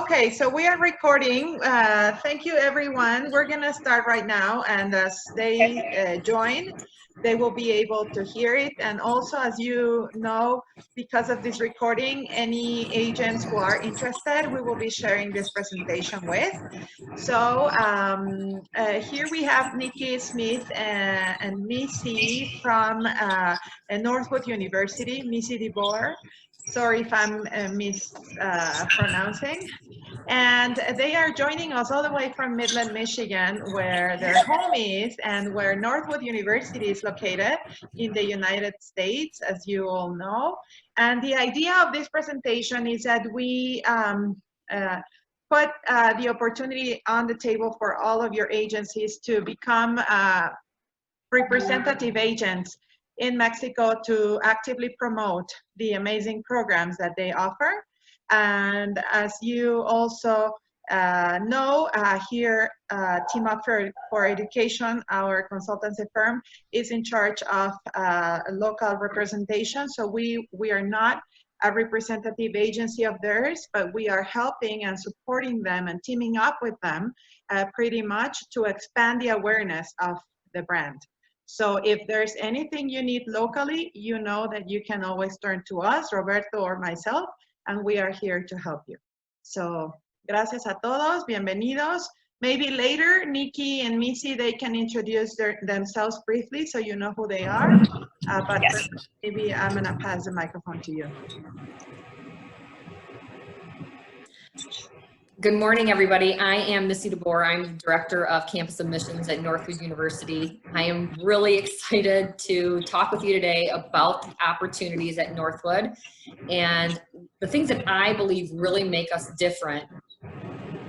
Okay, so we are recording. Thank you, everyone. We're going to start right now, and as they join, they will be able to hear it. And also, as you know, because of this recording, any agents who are interested, we will be sharing this presentation with. So here we have Nikki Smith and Missy from Northwood University, Missy DeBoer. Sorry if I'm mispronouncing. And they are joining us all the way from Midland, Michigan, where their home is and where Northwood University is located in the United States, as you all know. And the idea of this presentation is that we put the opportunity on the table for all of your agencies to become representative agents in Mexico to actively promote the amazing programs that they offer. And as you also know, here, Team Up for Education, our consultancy firm, is in charge of local representation. So we are not a representative agency of theirs, but we are helping and supporting them and teaming up with them pretty much to expand the awareness of the brand. So if there's anything you need locally, you know that you can always turn to us, Roberto or myself, and we are here to help you. So gracias a todos, bienvenidos. Maybe later, Nikki and Missy, they can introduce themselves briefly so you know who they are. But yes. First, maybe I'm gonna pass the microphone to you. Good morning, everybody. I am Missy DeBoer. I'm Director of Campus Admissions at Northwood University. I am really excited to talk with you today about the opportunities at Northwood and the things that I believe really make us different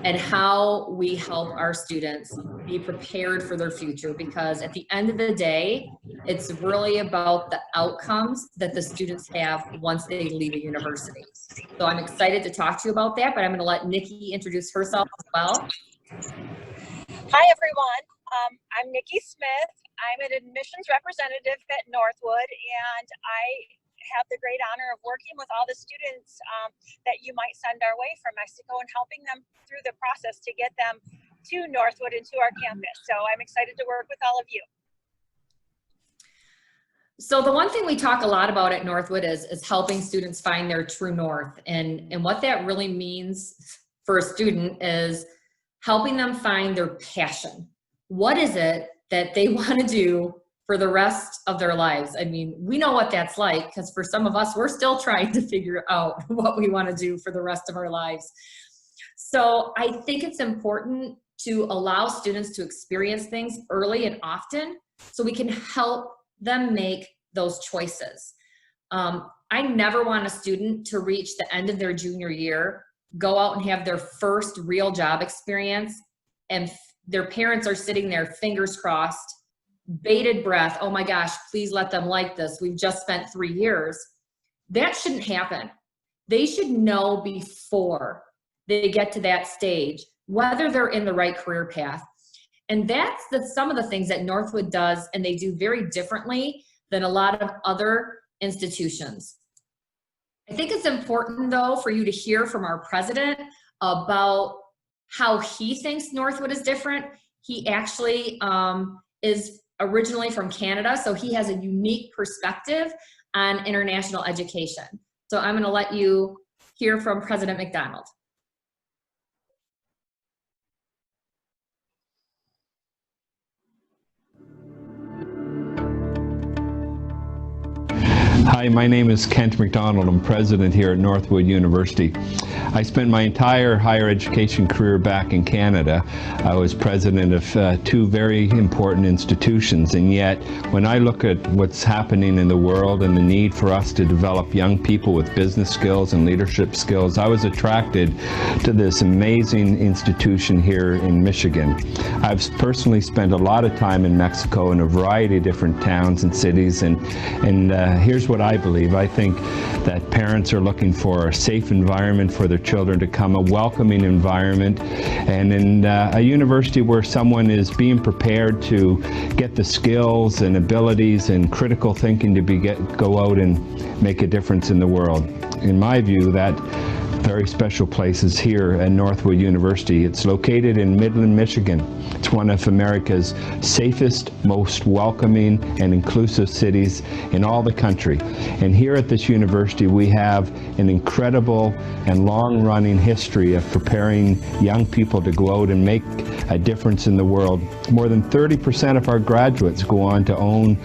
and how we help our students be prepared for their future, because at the end of the day, it's really about the outcomes that the students have once they leave a university. So I'm excited to talk to you about that, but I'm going to let Nikki introduce herself as well. Hi, everyone. I'm Nikki Smith. I'm an admissions representative at Northwood, and I have the great honor of working with all the students that you might send our way from Mexico and helping them through the process to get them to Northwood and to our campus. So I'm excited to work with all of you. So the one thing we talk a lot about at Northwood is helping students find their true north. And what that really means for a student is helping them find their passion. What is it that they want to do for the rest of their lives? I mean, we know what that's like, because for some of us, we're still trying to figure out what we want to do for the rest of our lives. So I think it's important to allow students to experience things early and often so we can help them make those choices. I never want a student to reach the end of their junior year, go out and have their first real job experience, and their parents are sitting there, fingers crossed, bated breath, oh my gosh, please let them like this. We've just spent 3 years. That shouldn't happen. They should know before they get to that stage whether they're in the right career path. And that's some of the things that Northwood does, and they do very differently than a lot of other institutions. I think it's important, though, for you to hear from our president about how he thinks Northwood is different. He actually is originally from Canada, so he has a unique perspective on international education. So I'm going to let you hear from President McDonald. Hi, my name is Kent McDonald. I'm president here at Northwood University. I spent my entire higher education career back in Canada. I was president of 2 very important institutions, and yet when I look at what's happening in the world and the need for us to develop young people with business skills and leadership skills, I was attracted to this amazing institution here in Michigan. I've personally spent a lot of time in Mexico in a variety of different towns and cities, and here's what I believe. I think that parents are looking for a safe environment for their children to come, a welcoming environment, and in a university where someone is being prepared to get the skills and abilities and critical thinking to go out and make a difference in the world. In my view, that very special places here at Northwood University. It's located in Midland, Michigan. It's one of America's safest, most welcoming and inclusive cities in all the country. And here at this university we have an incredible and long-running history of preparing young people to go out and make a difference in the world. More than 30% of our graduates go on to own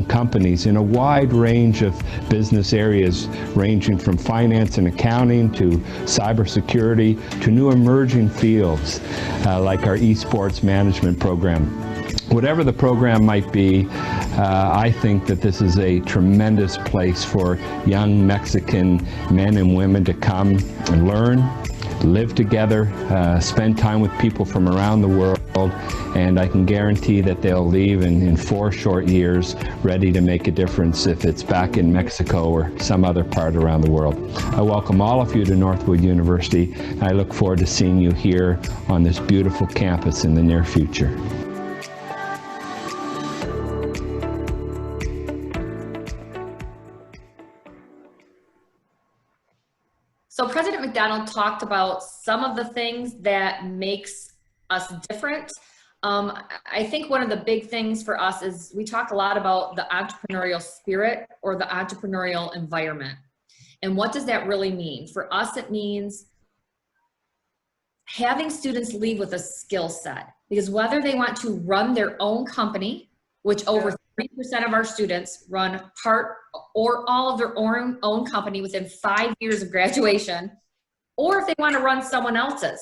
companies in a wide range of business areas, ranging from finance and accounting to cybersecurity to new emerging fields like our esports management program. Whatever the program might be, I think that this is a tremendous place for young Mexican men and women to come and learn, live together, spend time with people from around the world, and I can guarantee that they'll leave in 4 short years ready to make a difference, if it's back in Mexico or some other part around the world. I welcome all of you to Northwood University. I look forward to seeing you here on this beautiful campus in the near future. So President McDonald talked about some of the things that makes us different. I think one of the big things for us is we talk a lot about the entrepreneurial spirit or the entrepreneurial environment. And what does that really mean? For us, it means having students leave with a skill set, because whether they want to run their own company, which over 30% of our students run part or all of their own company within 5 years of graduation, or if they want to run someone else's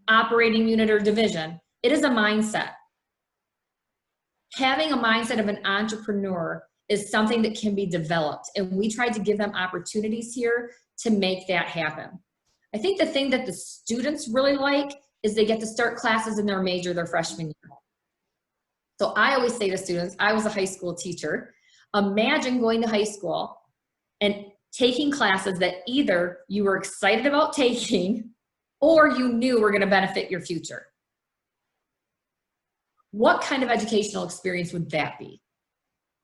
operating unit or division, it is a mindset. Having a mindset of an entrepreneur is something that can be developed, and we tried to give them opportunities here to make that happen. I think the thing that the students really like is they get to start classes in their major their freshman year. So I always say to students, I was a high school teacher, imagine going to high school and taking classes that either you were excited about taking or you knew were going to benefit your future. What kind of educational experience would that be?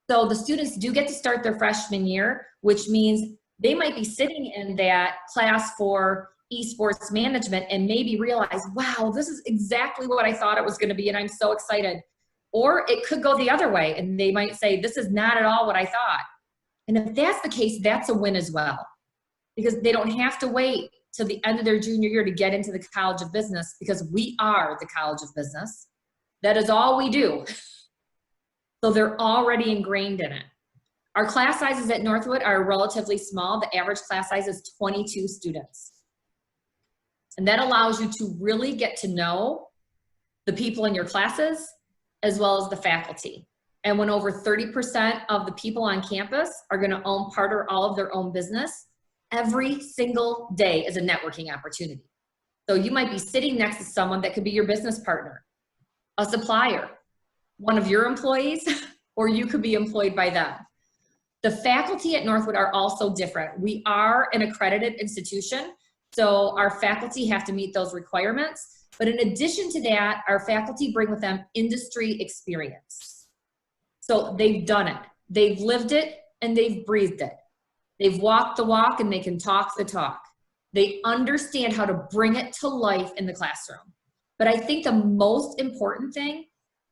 So the students do get to start their freshman year, which means they might be sitting in that class for esports management and maybe realize, wow, this is exactly what I thought it was going to be, and I'm so excited. Or it could go the other way, and they might say, this is not at all what I thought. And if that's the case, that's a win as well, because they don't have to wait till the end of their junior year to get into the College of Business, because we are the College of Business. That is all we do. So they're already ingrained in it. Our class sizes at Northwood are relatively small. The average class size is 22 students. And that allows you to really get to know the people in your classes as well as the faculty. And when over 30% of the people on campus are going to own part or all of their own business, every single day is a networking opportunity. So you might be sitting next to someone that could be your business partner, a supplier, one of your employees, or you could be employed by them. The faculty at Northwood are also different. We are an accredited institution, so our faculty have to meet those requirements. But in addition to that, our faculty bring with them industry experience. So they've done it, they've lived it, and they've breathed it. They've walked the walk and they can talk the talk. They understand how to bring it to life in the classroom. But I think the most important thing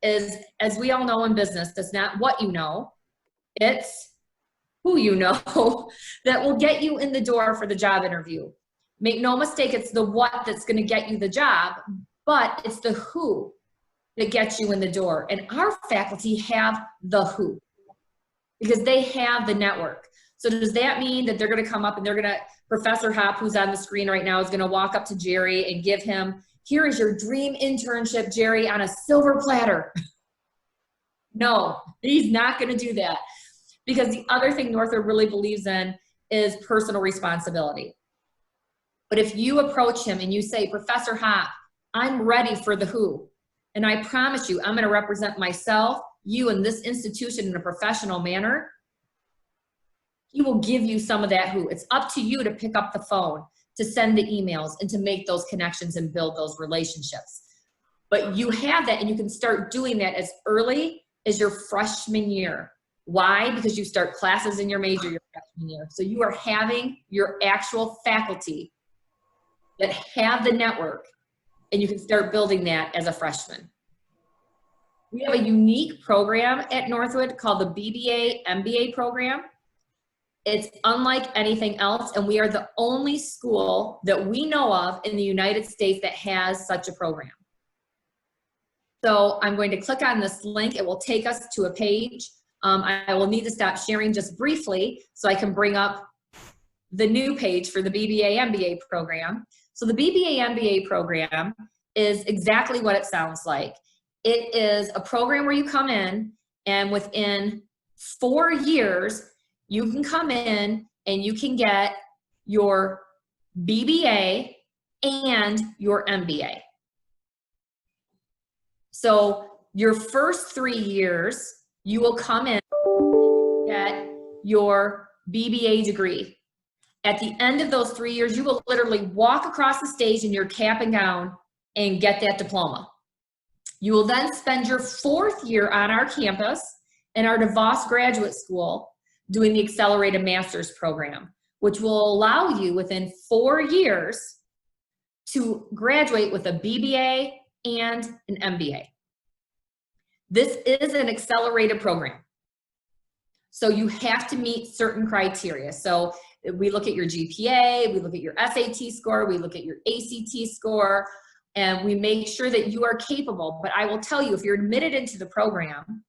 is, as we all know in business, it's not what you know, it's who you know that will get you in the door for the job interview. Make no mistake, it's the what that's going to get you the job, but it's the who that gets you in the door. And our faculty have the who, because they have the network. So does that mean that they're going to come up and they're going to, Professor Hop, who's on the screen right now, is going to walk up to Jerry and give him, here is your dream internship, Jerry, on a silver platter? No, he's not going to do that. Because the other thing Northwood really believes in is personal responsibility. But if you approach him and you say, Professor Hop, I'm ready for the who, and I promise you, I'm going to represent myself, you, and this institution in a professional manner, he will give you some of that who. It's up to you to pick up the phone, to send the emails, and to make those connections and build those relationships. But you have that, and you can start doing that as early as your freshman year. Why? Because you start classes in your major your freshman year. So you are having your actual faculty that have the network, and you can start building that as a freshman. We have a unique program at Northwood called the BBA MBA program. It's unlike anything else, and we are the only school that we know of in the United States that has such a program. So I'm going to click on this link. It will take us to a page. I will need to stop sharing just briefly so I can bring up the new page for the BBA MBA program. So the BBA MBA program is exactly what it sounds like. It is a program where you come in, and within 4 years, you can come in and you can get your BBA and your MBA. So your first 3 years, you will come in and get your BBA degree. At the end of those 3 years, you will literally walk across the stage in your cap and gown and get that diploma. You will then spend your 4th year on our campus in our DeVos Graduate School doing the Accelerated Master's Program, which will allow you within 4 years to graduate with a BBA and an MBA. This is an accelerated program. So you have to meet certain criteria. So we look at your GPA, we look at your SAT score, we look at your ACT score, and we make sure that you are capable. But I will tell you, if you're admitted into the program,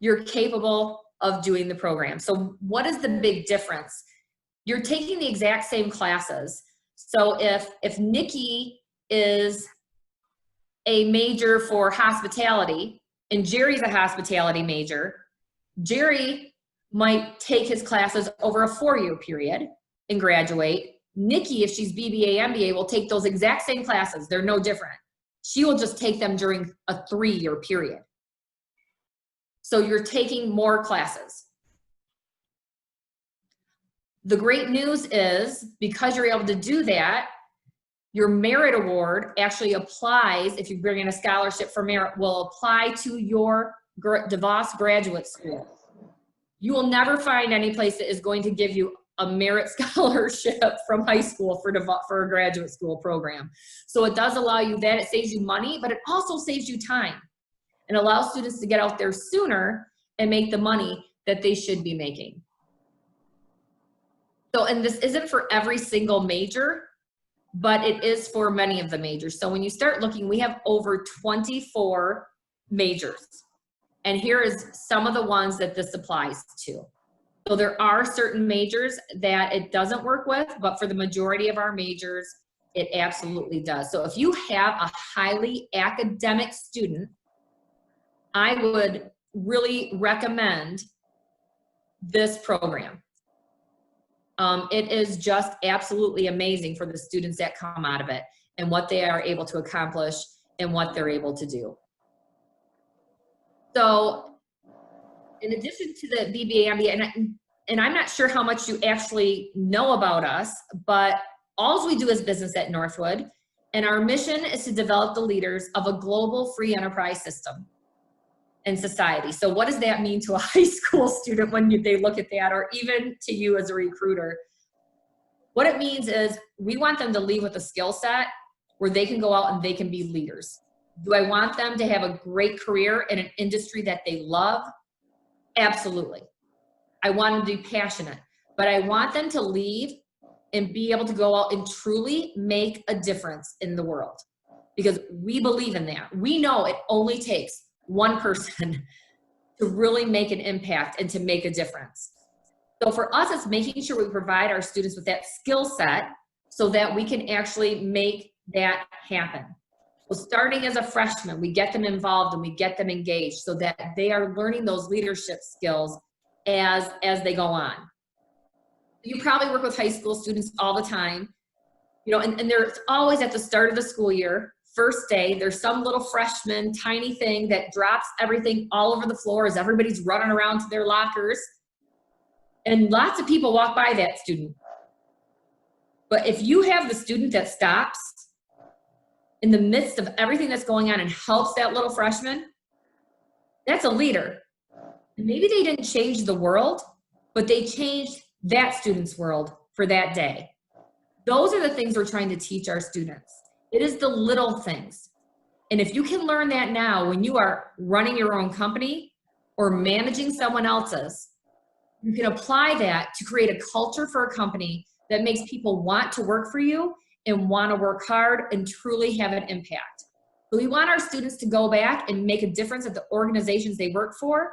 you're capable of doing the program. So what is the big difference? You're taking the exact same classes. So if Nikki is a major for hospitality and Jerry's a hospitality major, Jerry might take his classes over a 4-year period and graduate. Nikki, if she's BBA, MBA, will take those exact same classes. They're no different. She will just take them during a 3-year period. So you're taking more classes. The great news is, because you're able to do that, your merit award actually applies, if you bring in a scholarship for merit, will apply to your DeVos Graduate School. You will never find any place that is going to give you a merit scholarship from high school for a graduate school program. So it does allow you that. It saves you money, but it also saves you time and allows students to get out there sooner and make the money that they should be making. So, and this isn't for every single major, but it is for many of the majors. So when you start looking, we have over 24 majors. And here is some of the ones that this applies to. So there are certain majors that it doesn't work with, but for the majority of our majors, it absolutely does. So if you have a highly academic student, I would really recommend this program. It is just absolutely amazing for the students that come out of it and what they are able to accomplish and what they're able to do. So in addition to the BBA, MBA, and I'm not sure how much you actually know about us, but all we do is business at Northwood, and our mission is to develop the leaders of a global free enterprise system in society. So what does that mean to a high school student when they look at that, or even to you as a recruiter? What it means is we want them to leave with a skill set where they can go out and they can be leaders. Do I want them to have a great career in an industry that they love? Absolutely. I want them to be passionate, but I want them to leave and be able to go out and truly make a difference in the world, because we believe in that. We know it only takes one person to really make an impact and to make a difference. So for us, it's making sure we provide our students with that skill set so that we can actually make that happen. So starting as a freshman, we get them involved and we get them engaged so that they are learning those leadership skills as they go on. You probably work with high school students all the time, you know, and there's always at the start of the school year, first day, there's some little freshman tiny thing that drops everything all over the floor as everybody's running around to their lockers. And lots of people walk by that student. But if you have the student that stops in the midst of everything that's going on and helps that little freshman, that's a leader. And maybe they didn't change the world, but they changed that student's world for that day. Those are the things we're trying to teach our students. It is the little things. And if you can learn that now when you are running your own company or managing someone else's, you can apply that to create a culture for a company that makes people want to work for you and want to work hard and truly have an impact. So we want our students to go back and make a difference at the organizations they work for,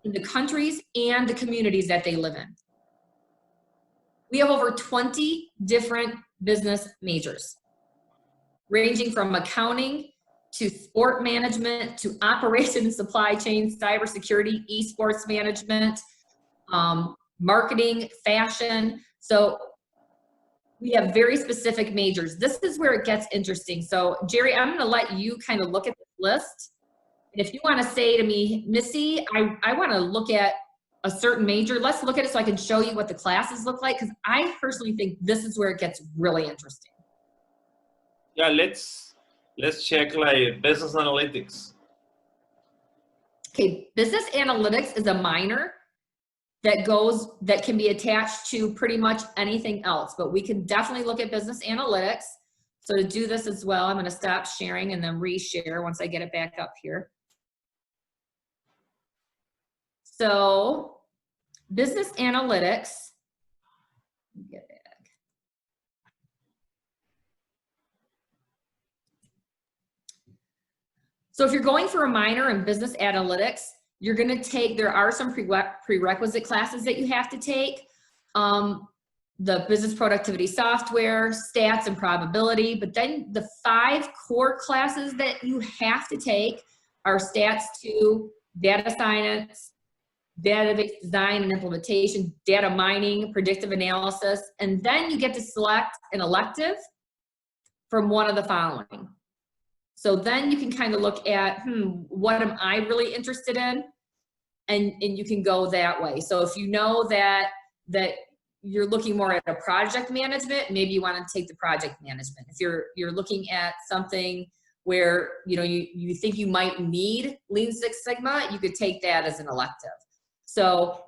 in the countries and the communities that they live in. We have over 20 different business majors, ranging from accounting to sport management to operations, supply chain, cybersecurity, esports management, marketing, fashion. So we have very specific majors. This is where it gets interesting. So Jerry, I'm gonna let you kind of look at this list. And if you wanna say to me, Missy, I wanna look at a certain major, let's look at it so I can show you what the classes look like, because I personally think this is where it gets really interesting. Yeah, let's check like business analytics. Okay, business analytics is a minor that can be attached to pretty much anything else, but we can definitely look at business analytics. So to do this as well, I'm gonna stop sharing and then reshare once I get it back up here. So business analytics, get back. So if you're going for a minor in business analytics, you're gonna take, there are some prerequisite classes that you have to take. The business productivity software, stats and probability, but then the 5 core classes that you have to take are stats 2, data science, database design and implementation, data mining, predictive analysis, and then you get to select an elective from one of the following. So then you can kind of look at, what am I really interested in? And you can go that way. So if you know that you're looking more at a project management, maybe you want to take the project management. If you're looking at something where you think you might need Lean Six Sigma, you could take that as an elective. So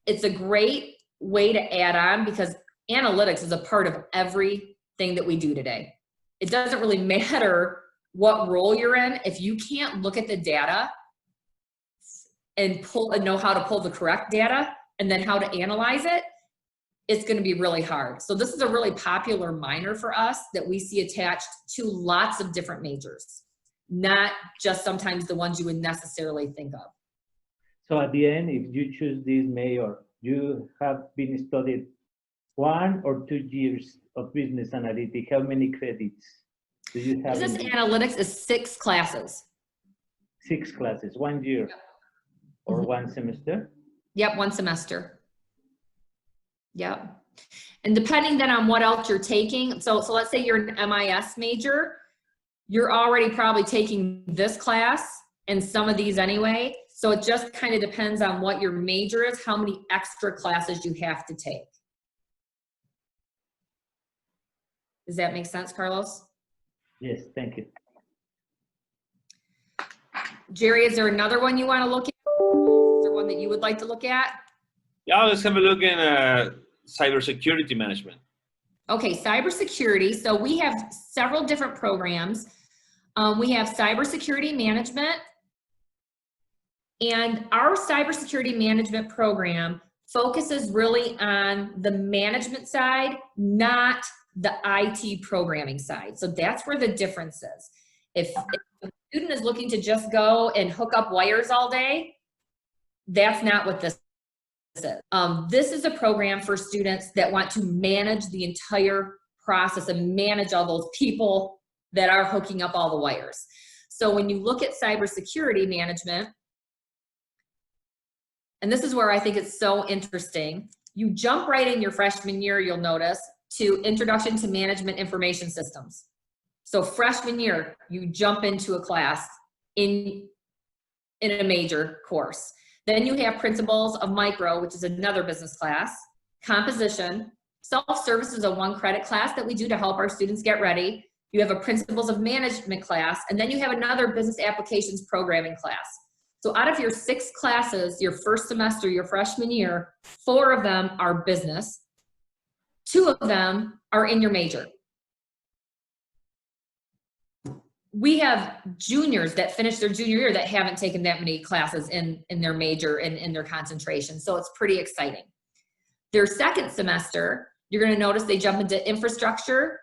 it's a great way to add on because analytics is a part of everything that we do today. It doesn't really matter what role you're in. If you can't look at the data and know how to pull the correct data and then how to analyze it, it's going to be really hard. So this is a really popular minor for us that we see attached to lots of different majors, not just sometimes the ones you would necessarily think of. So at the end, if you choose this major, you have been studied 1 or 2 years of business analytics. How many credits do you have? Business analytics is 6 classes. 6 classes, 1 year or 1 semester? Yep, 1 semester. Yep. And depending then on what else you're taking, so let's say you're an MIS major, you're already probably taking this class and some of these anyway. So it just kind of depends on what your major is, how many extra classes you have to take. Does that make sense, Carlos? Yes, thank you. Jerry, is there another one you want to look at? Is there one that you would like to look at? Yeah, let's have a look in cybersecurity management. Okay, cybersecurity. So we have several different programs. We have cybersecurity management. And our cybersecurity management program focuses really on the management side, not the IT programming side. So that's where the difference is. If a student is looking to just go and hook up wires all day, that's not what this is. This is a program for students that want to manage the entire process and manage all those people that are hooking up all the wires. So when you look at cybersecurity management, and this is where I think it's so interesting, you jump right in your freshman year, you'll notice, to Introduction to Management Information Systems. So freshman year, you jump into a class in a major course. Then you have Principles of Micro, which is another business class, Composition, Self-Service is a 1 credit class that we do to help our students get ready. You have a Principles of Management class, and then you have another Business Applications Programming class. So out of your 6 classes, your first semester, your freshman year, 4 of them are business. 2 of them are in your major. We have juniors that finish their junior year that haven't taken that many classes in their major and in their concentration. So it's pretty exciting. Their second semester, you're going to notice they jump into infrastructure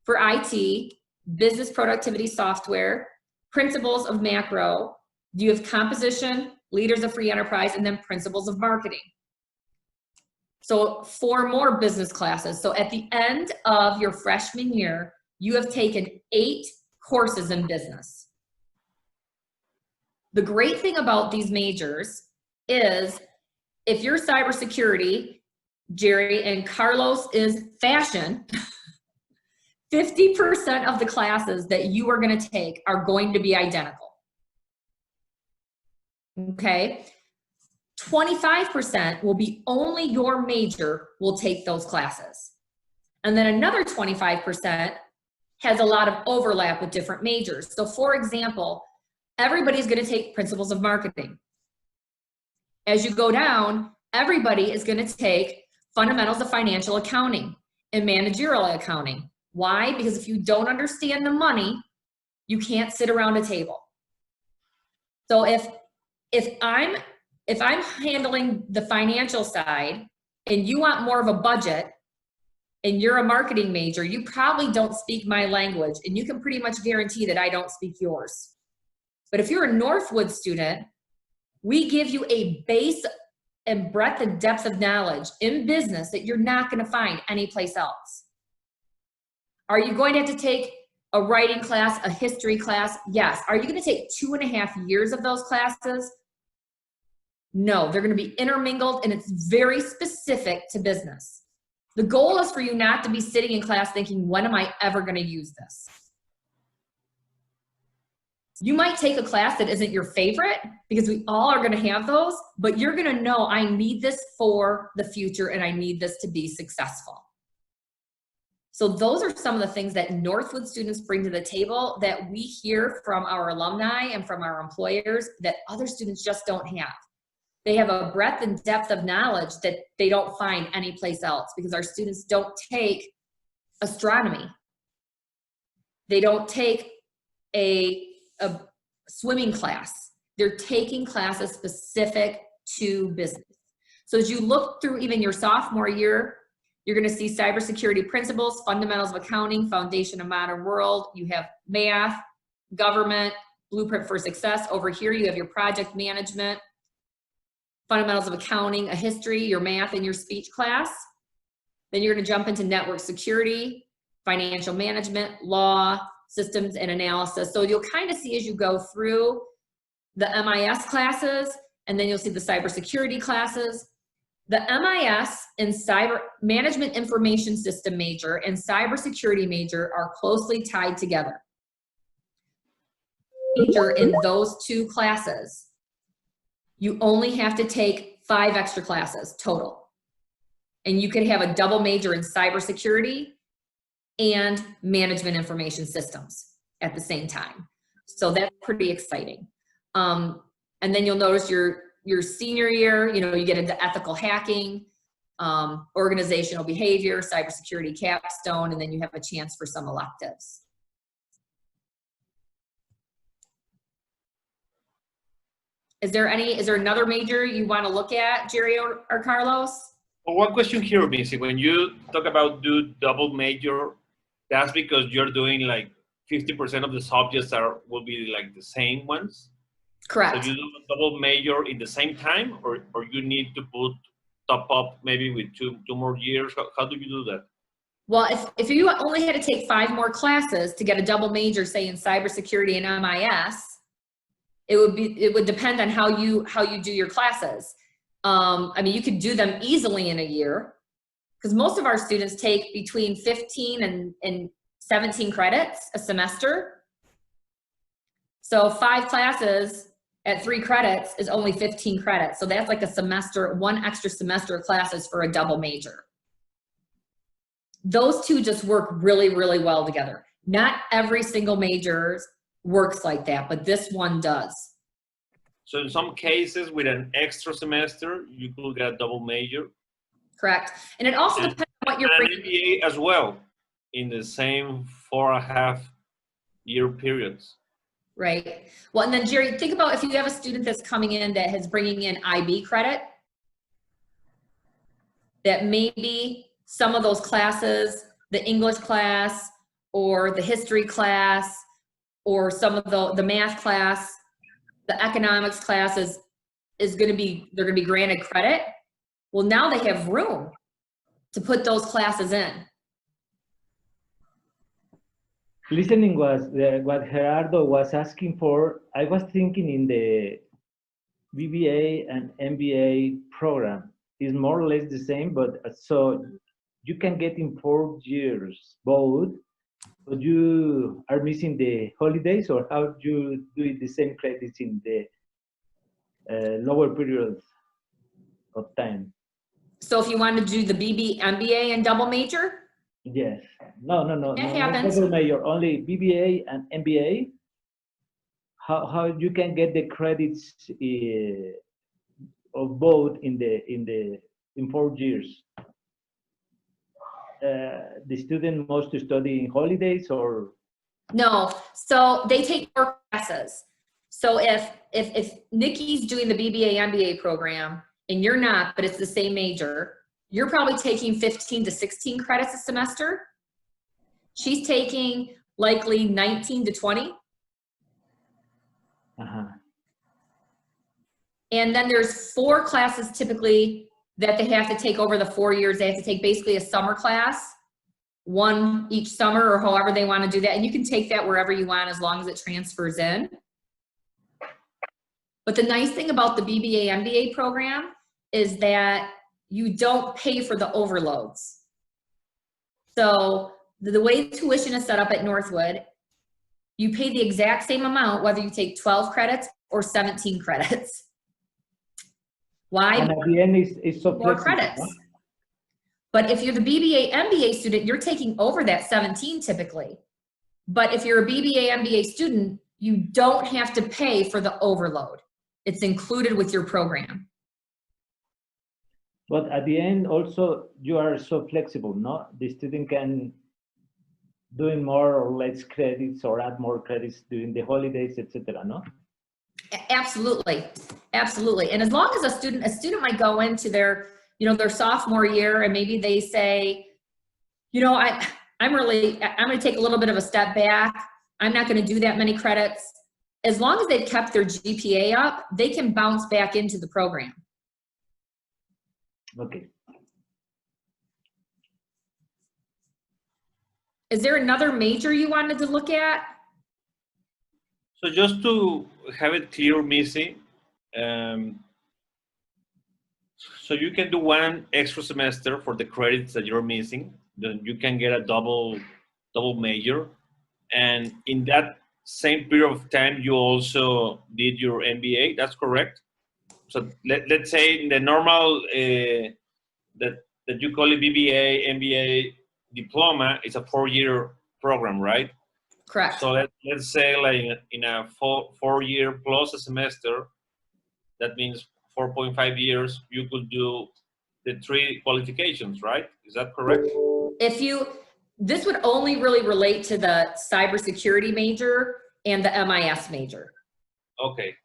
for IT, business productivity software, principles of macro. You have composition, leaders of free enterprise, and then principles of marketing. So 4 more business classes. So at the end of your freshman year, you have taken 8 courses in business. The great thing about these majors is if you're cybersecurity, Jerry, and Carlos is fashion, 50% of the classes that you are going to take are going to be identical. Okay? 25% will be only your major will take those classes. And then another 25% has a lot of overlap with different majors. So for example, everybody's going to take principles of marketing. As you go down, everybody is going to take fundamentals of financial accounting and managerial accounting. Why? Because if you don't understand the money, you can't sit around a table. So if I'm handling the financial side and you want more of a budget and you're a marketing major, you probably don't speak my language, and you can pretty much guarantee that I don't speak yours. But if you're a Northwood student, we give you a base and breadth and depth of knowledge in business that you're not going to find anyplace else. Are you going to have to take a writing class, a history class? Yes. Are you going to take 2.5 years of those classes? No, they're going to be intermingled, and it's very specific to business. The goal is for you not to be sitting in class thinking, when am I ever going to use this? You might take a class that isn't your favorite, because we all are going to have those, but you're going to know I need this for the future and I need this to be successful. So those are some of the things that Northwood students bring to the table that we hear from our alumni and from our employers that other students just don't have. They have a breadth and depth of knowledge that they don't find anyplace else, because our students don't take astronomy. They don't take a swimming class. They're taking classes specific to business. So as you look through even your sophomore year, you're going to see cybersecurity principles, fundamentals of accounting, foundation of modern world. You have math, government, blueprint for success. Over here, you have your project management, fundamentals of accounting, a history, your math, and your speech class. Then you're going to jump into network security, financial management, law, systems, and analysis. So you'll kind of see as you go through the MIS classes, and then you'll see the cybersecurity classes. The MIS and cyber management information system major and cybersecurity major are closely tied together. Major in those 2 classes, you only have to take 5 extra classes total. And you could have a double major in cybersecurity and management information systems at the same time. So that's pretty exciting. And then you'll notice your senior year, you get into ethical hacking, organizational behavior, cybersecurity capstone, and then you have a chance for some electives. Is there another major you want to look at, Jerry or Carlos? Well, one question here, Missy. When you talk about do double major, that's because you're doing like 50% of the subjects will be like the same ones? Correct. So you do a double major in the same time, or you need to top up maybe with two more years? How do you do that? Well, if you only had to take 5 more classes to get a double major, say in cybersecurity and MIS, it would depend on how you do your classes. I mean, you could do them easily in a year, because most of our students take between 15 and 17 credits a semester. So 5 classes at 3 credits is only 15 credits. So that's like a semester, 1 extra semester of classes for a double major. Those 2 just work really, really well together. Not every single major works like that, but this one does. So in some cases, with an extra semester, you could get a double major? Correct. And it also depends what you're an bringing. MBA as well in the same 4.5-year periods. Right. Well, and then Jerry, think about if you have a student that's coming in that is bringing in IB credit, that maybe some of those classes, the English class or the history class or some of the math class, the economics classes is going to be, they're going to be granted credit. Well, now they have room to put those classes in. Listening was what Gerardo was asking for. I was thinking in the BBA and MBA program is more or less the same, but so you can get in 4 years both, but you are missing the holidays, or how do you do it the same credits in the lower period of time? So if you want to do the BB, MBA and double major, Yes. No, That not happens. double major, only BBA and MBA. How you can get the credits of both in 4 years? The student must to study in holidays, or no. So they take more classes. So if Nikki's doing the BBA MBA program and you're not, but it's the same major, you're probably taking 15 to 16 credits a semester. She's taking likely 19 to 20. And then there's 4 classes typically that they have to take over the 4 years. They have to take basically a summer class, 1 each summer, or however they want to do that. And you can take that wherever you want as long as it transfers in. But the nice thing about the BBA MBA program is that you don't pay for the overloads. So the way tuition is set up at Northwood, you pay the exact same amount whether you take 12 credits or 17 credits. Why? and at the end is so More flexible, credits. no? But if you're the BBA MBA student, you're taking over that 17 typically. But if you're a BBA MBA student, you don't have to pay for the overload. It's included with your program. But at the end, also, you are so flexible, no? The student can doing more or less credits or add more credits during the holidays, etc. No? Absolutely, absolutely. And as long as a student might go into their, their sophomore year, and maybe they say, I'm going to take a little bit of a step back. I'm not going to do that many credits. As long as they've kept their GPA up, they can bounce back into the program. Okay. Is there another major you wanted to look at? So just to have it clear, Missy, so you can do 1 extra semester for the credits that you're missing. Then you can get a double major, and in that same period of time, you also did your MBA. That's correct. So let's say in the normal that you call it BBA, MBA diploma, it's a 4-year program, right? Correct. So let's say like in a 4-year plus a semester, that means 4.5 years, you could do the 3 qualifications, right? Is that correct? This would only really relate to the cybersecurity major and the MIS major. Okay.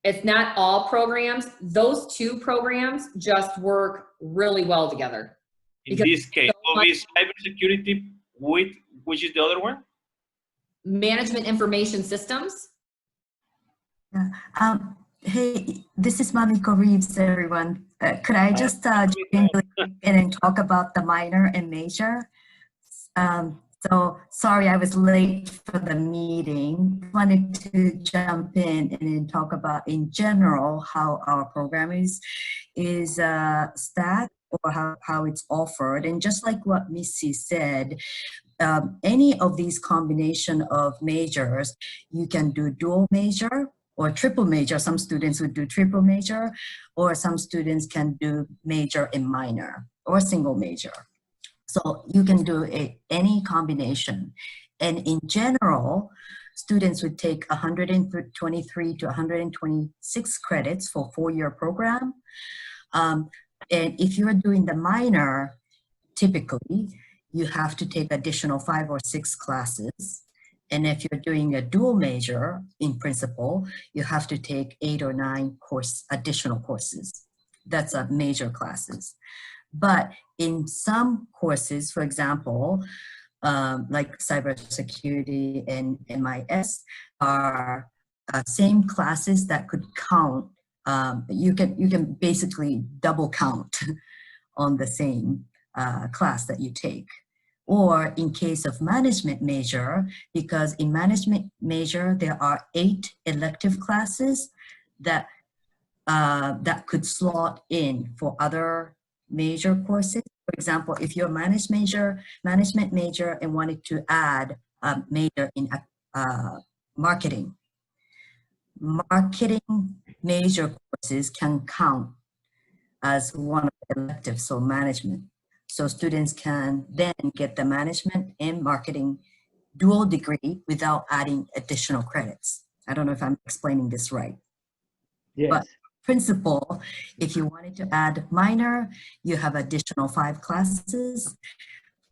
It's not all programs. Those 2 programs just work really well together. In this case, so is cybersecurity with, which is the other one? Management information systems. Hey, this is Mamiko Reeves, everyone. Could I just jump in and talk about the minor and major? So sorry I was late for the meeting. Wanted to jump in and talk about in general how our program is stacked or how it's offered. And just like what Missy said, any of these combination of majors, you can do dual major or triple major. Some students would do triple major, or some students can do major and minor or single major. So you can do any combination. And in general, students would take 123 to 126 credits for 4-year program. And if you're doing the minor, typically, you have to take additional 5 or 6 classes. And if you're doing a dual major in principle, you have to take 8 or 9 additional courses. That's a major classes. But in some courses, for example, like cybersecurity and MIS are same classes that could count. You can basically double count on the same class that you take. Or in case of management major, because in management major there are 8 elective classes that that could slot in for other major courses. For example, if you're a management major and wanted to add a major in marketing major courses can count as one of the electives, so management. So students can then get the management and marketing dual degree without adding additional credits. I don't know if I'm explaining this right. Yes. But principle, if you wanted to add minor, you have additional 5 classes,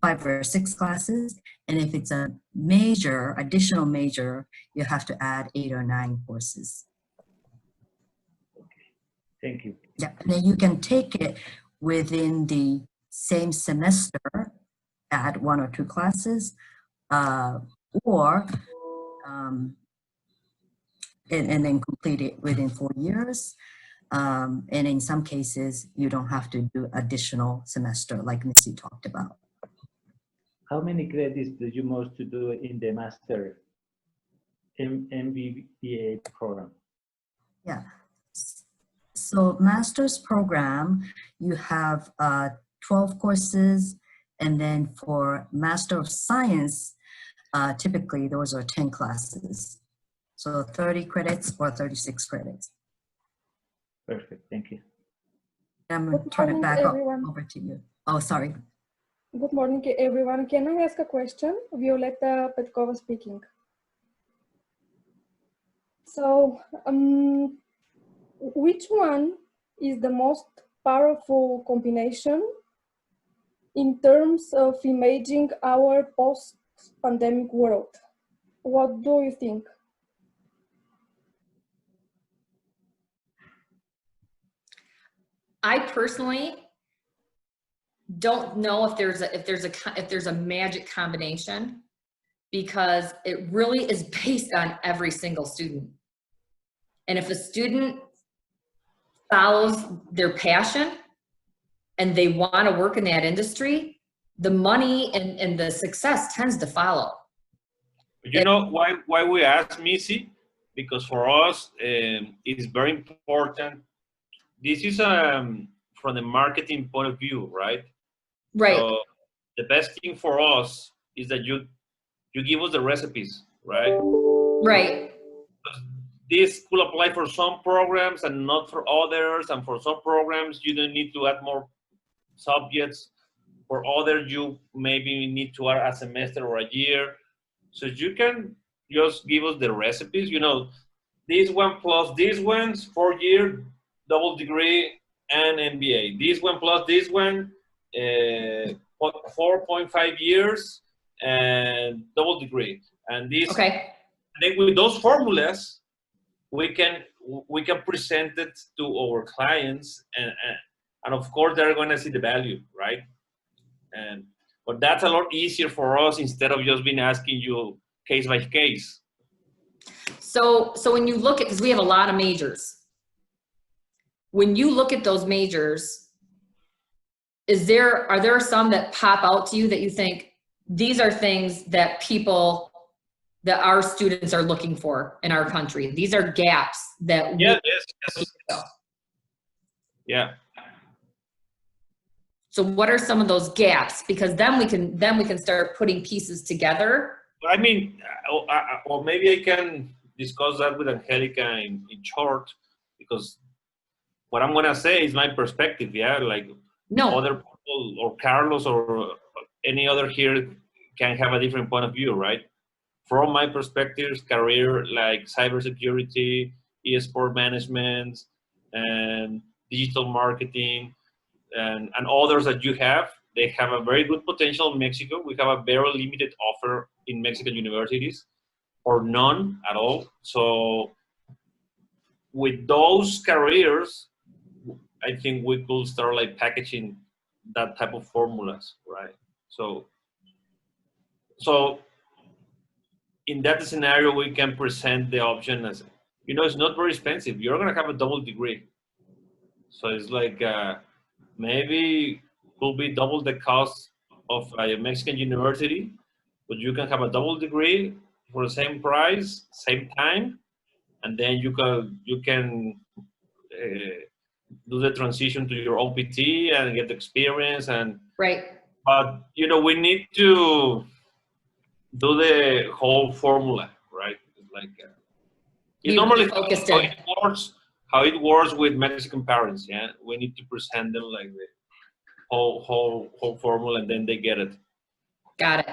5 or 6 classes. And if it's a major, additional major, you have to add 8 or 9 courses. Thank you. Yeah, and then you can take it within the same semester, add 1 or 2 classes, or and then complete it within 4 years. And in some cases, you don't have to do additional semester like Missy talked about. How many credits do you must to do in the master MBA program? Yeah. So master's program, you have 12 courses, and then for Master of Science, typically those are 10 classes. So 30 credits or 36 credits. Perfect, thank you. I'm going to turn it back over to you. Oh, sorry. Good morning, everyone. Can I ask a question? Violeta Petkova speaking. So, which one is the most powerful combination in terms of imaging our post-pandemic world? What do you think? I personally don't know if there's a magic combination, because it really is based on every single student. And if a student follows their passion and they want to work in that industry, the money and the success tends to follow. You know why we ask Missy? Because for us, it's very important. This is from the marketing point of view, right? Right. So the best thing for us is that you give us the recipes, right? Right. This could apply for some programs and not for others. And for some programs, you don't need to add more subjects. For others, you maybe need to add a semester or a year. So you can just give us the recipes. You know, this one plus this one's 4-year double degree and MBA. This one plus this one, 4.5 years and double degree. And this, Okay. and then with those formulas, we can present it to our clients, and of course they're going to see the value, right? But that's a lot easier for us instead of just being asking you case by case. So when you look at, because we have a lot of majors, when you look at those majors, are there some that pop out to you that you think these are things that our students are looking for in our country? These are gaps that yes. Yeah. So what are some of those gaps? Because then we can start putting pieces together. I mean, or maybe I can discuss that with Angelica in short, because what I'm gonna say is my perspective. Yeah, like other people or Carlos or any other here can have a different point of view, right? From my perspective, career like cybersecurity, e-sport management, and digital marketing, and others that you have, They have a very good potential in Mexico. We have a very limited offer in Mexican universities, or none at all. So with those careers, I think we could start like packaging that type of formulas, right? So in that scenario, we can present the option as, you know, it's not very expensive. You're gonna have a double degree. So it's like maybe will be double the cost of a Mexican university, but you can have a double degree for the same price, same time, and then you can do the transition to your OPT and get the experience. And Right. but you know, we need to do the whole formula, right? Like it's Be normally really focused how in. it works. How it works with Mexican parents, yeah. We need to present them like the whole formula, and then they get it. Got it.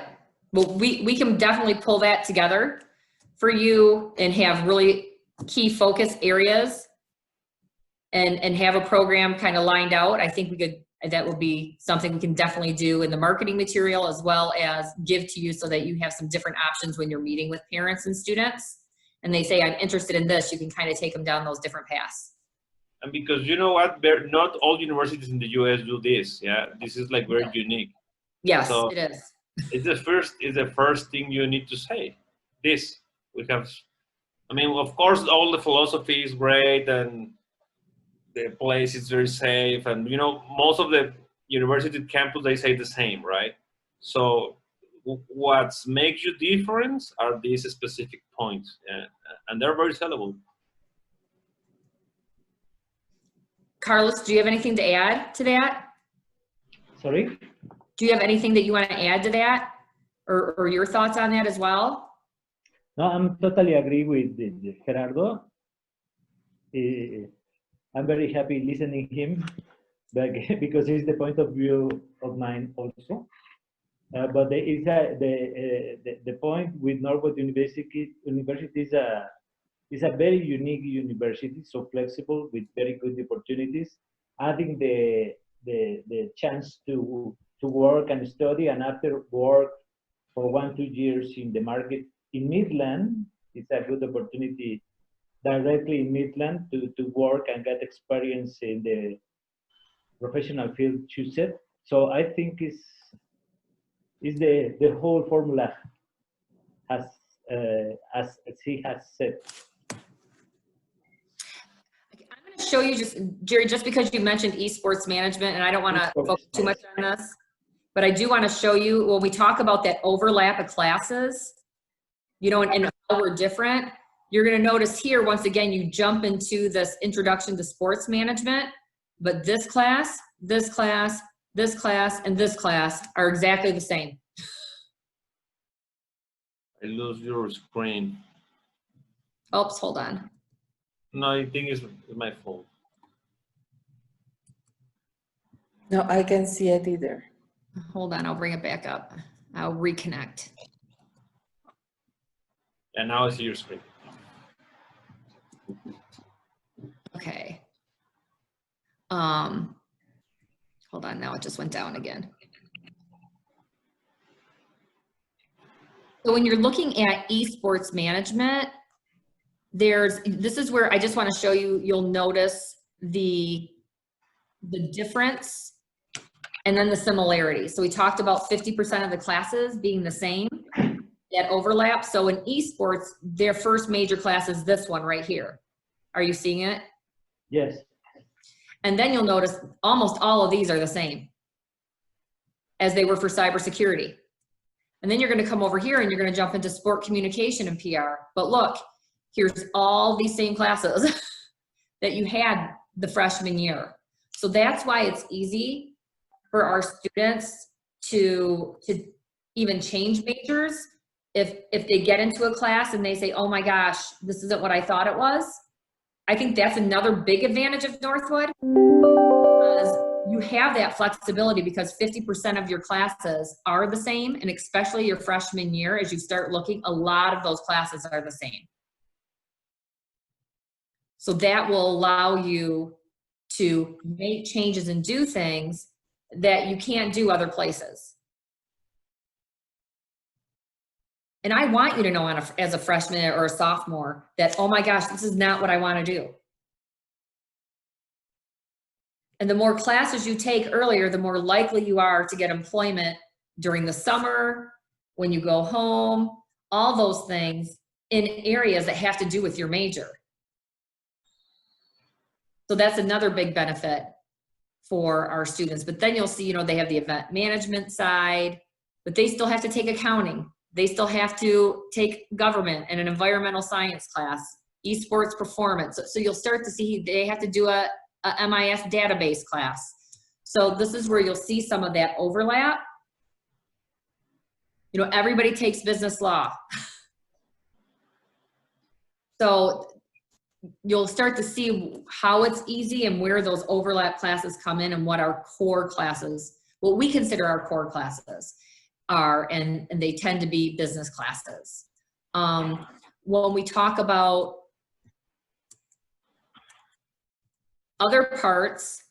Well, we can definitely pull that together for you and have really key focus areas and have a program kind of lined out. I think that would be something we can definitely do in the marketing material, as well as give to you so that you have some different options when you're meeting with parents and students. And they say, I'm interested in this, you can kind of take them down those different paths. And because you know what, not all universities in the US do this. Yeah, this is like very unique. Yes, so it is. It's the first thing you need to say. This we have. I mean, of course, all the philosophy is great, and the place is very safe, and you know, most of the university campus they say the same, right? So what makes you different are these specific points, and they're very sellable. Carlos, do you have anything to add to that? Sorry? Do you have anything that you want to add to that, or your thoughts on that as well? No, I'm totally agree with Gerardo. I'm very happy listening him, because it's the point of view of mine also. But the point with Northwood University is a very unique university, so flexible with very good opportunities, adding the chance to work and study, and after work for 1-2 years in the market in Midland. It's a good opportunity directly in Midland to work and get experience in the professional field chosen. So I think is the whole formula as he has said. I'm going to show you Jerry, just because you mentioned esports management, and I don't want to focus too much on this, but I do want to show you when we talk about that overlap of classes, you know, and how we're different. You're going to notice here, once again, you jump into this introduction to sports management, but this class, this class, this class, and this class are exactly the same. I lose your screen. Oops, hold on. No, I think it's my fault. No, I can't see it either. Hold on, I'll bring it back up. I'll reconnect. And now I see your screen. Okay. Hold on, now it just went down again. So when you're looking at esports management, this is where I just want to show you, you'll notice the difference and then the similarity. So we talked about 50% of the classes being the same, that overlap. So in esports, their first major class is this one right here. Are you seeing it? Yes. And then you'll notice almost all of these are the same as they were for cybersecurity. And then you're going to come over here and you're going to jump into sport communication and PR. But look, here's all these same classes that you had the freshman year. So that's why it's easy for our students to even change majors. If they get into a class and they say, oh my gosh, this isn't what I thought it was. I think that's another big advantage of Northwood, because you have that flexibility, because 50% of your classes are the same, and especially your freshman year, as you start looking, a lot of those classes are the same. So that will allow you to make changes and do things that you can't do other places. And I want you to know as a freshman or a sophomore that, oh my gosh, this is not what I want to do. And the more classes you take earlier, the more likely you are to get employment during the summer, when you go home, all those things in areas that have to do with your major. So that's another big benefit for our students. But then you'll see, you know, they have the event management side, but they still have to take accounting. They still have to take government and an environmental science class, esports performance. So you'll start to see they have to do a MIS database class. So this is where you'll see some of that overlap. You know, everybody takes business law. So you'll start to see how it's easy and where those overlap classes come in and what our core classes, what we consider our core classes are, and they tend to be business classes. When we talk about other parts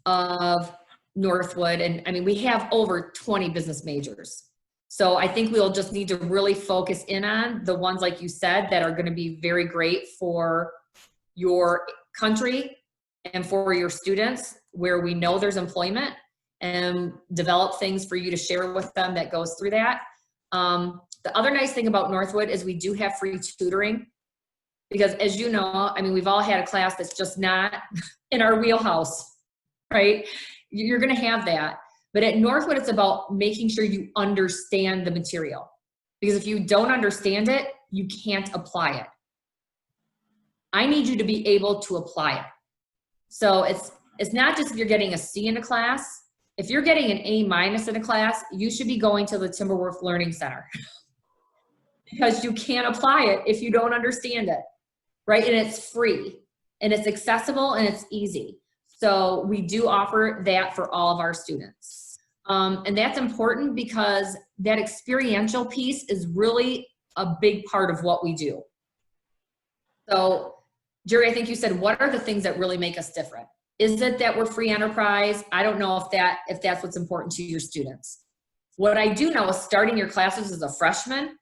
of Northwood, and I mean, we have over 20 business majors. So I think we'll just need to really focus in on the ones, like you said, that are going to be very great for your country and for your students, where we know there's employment, and develop things for you to share with them that goes through that. The other nice thing about Northwood is we do have free tutoring, because as you know, I mean, we've all had a class that's just not in our wheelhouse, right? You're going to have that. But at Northwood, it's about making sure you understand the material, because if you don't understand it, you can't apply it. I need you to be able to apply it. So it's not just if you're getting a C in a class. If you're getting an A- in a class, you should be going to the Timberworth Learning Center because you can't apply it if you don't understand it, right? And it's free, and it's accessible, and it's easy. So we do offer that for all of our students. And that's important because that experiential piece is really a big part of what we do. So, Jerry, I think you said, what are the things that really make us different? Is it that we're free enterprise? I don't know if that's what's important to your students. What I do know is starting your classes as a freshman